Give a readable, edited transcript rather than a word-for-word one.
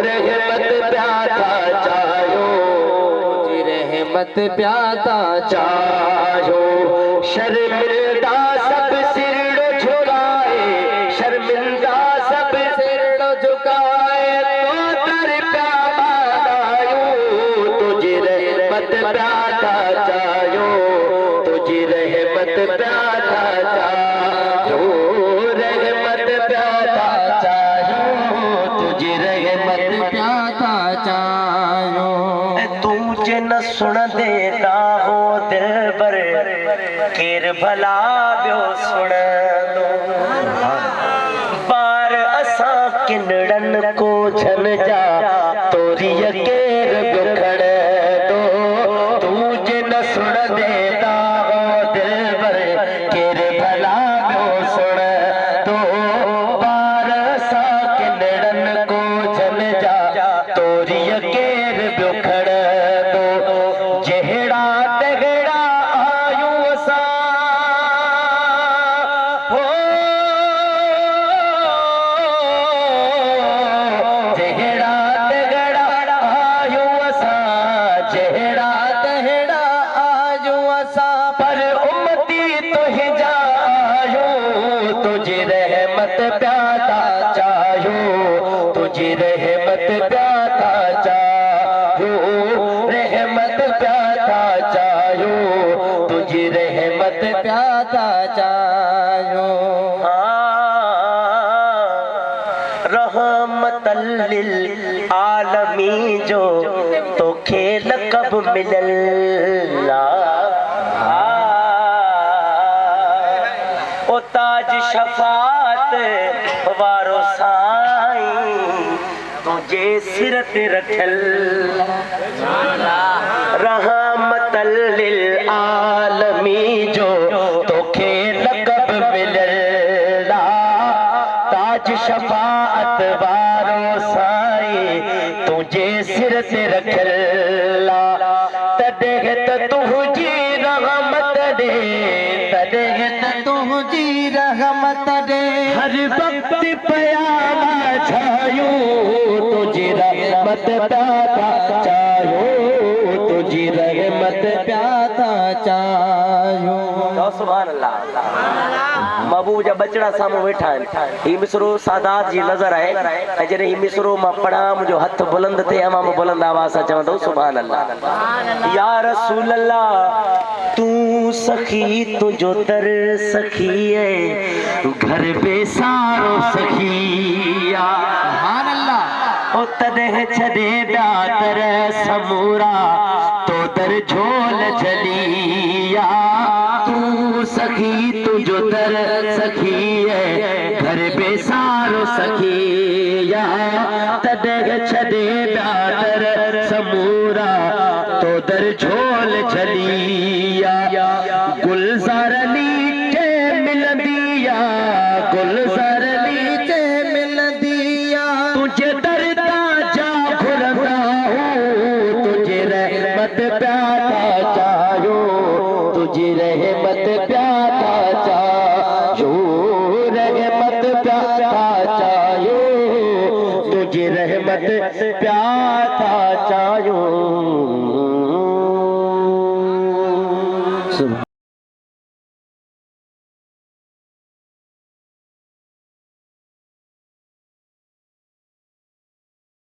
रहमत प्याता चाहो, रहमत प्याता चाहो। शर्मिंदा सब सिर झुकाए, शर्मिंदा सब सिर झुकाए, तो दर प्यादा आयो, तुझे रहमत प्याता चाहो, तुझे रहमत प्याता चाहो, रहमत प्याता चाहो, तुझे रहमत प्याता चाहो। तुझे न सुन देता हो दिल भर, केर भला बियो सुन दो। बार असा किनड़न को झन जा, तोरी केर बिखड़ दो। तुझे न सुन देता हो दिल भर, केर भला बियो सुन दो। बार असा किनड़न को झन जा, तोरी केर बिखड़ दो। जहिड़ा तगड़ा आयूं असां, हो जहिड़ा तगड़ा आयूं असां, जहिड़ा तगड़ा आयूं असां, पर उम्मती तुंहिंजा आयूं, तुझे रहमत प्याता चाहो, तुझे रहमत प्याता चाहो, रहमत प्याता चाहो, तुझे रहमत प्याता चाहो। रहमतल लिल आलमी जो तोखे लक़ब मिलला, ओ ताज शफात वारो साईं तुझे सिर ते रखल। रहमतल लिल आलमी जो तोखे लक़ब मिलला, ताज शफाअत वारो साईं तुझे सिर ते रखला। तॾहिं त तुंहिंजी रहमत ॾे, तॾहिं त तुंहिंजी रहमत ॾे, हर वक्त पयामा छायूं, तुझी रहमत प्याता चाहो, तुझी रहमत प्याता चाहो। सुभान अल्लाह। महबूब जा बचड़ा साम्हूं वेठा आहिनि। ही मिसरो सादात जी नज़र आहे, ऐं जॾहिं ही मिसरो मां पढ़ां मुंहिंजो हथ बुलंद थिए, मां बुलंद आवाज़ सां चवंदो सुभान अल्लाह। या रसूल अल्लाह तूं सखी, तुंहिंजो दर सखी आहे, घर बेसारो सखी आ। सुभान अल्लाह। ओ तॾहिं छॾे ॿिया दर समूरा, तो दर झोल झलिया। तूं सखी, तुंहिंजो दर सखी है, घर बेसारो सखिया। तॾहिं छॾे ॿिया दर समूरा, तो दर झोल झलिया। गुलज़ार नीचे मिलंदिया, गुलज़ार नीचे मिलंदिया, तुझे दर ताजा घुरंदा हूं, तुझे रहमत प्याता चाहो, तुझे रहमत प्याता चाहो, रहमत प्याता चाहो, तुझे रहमत प्याता चाहो।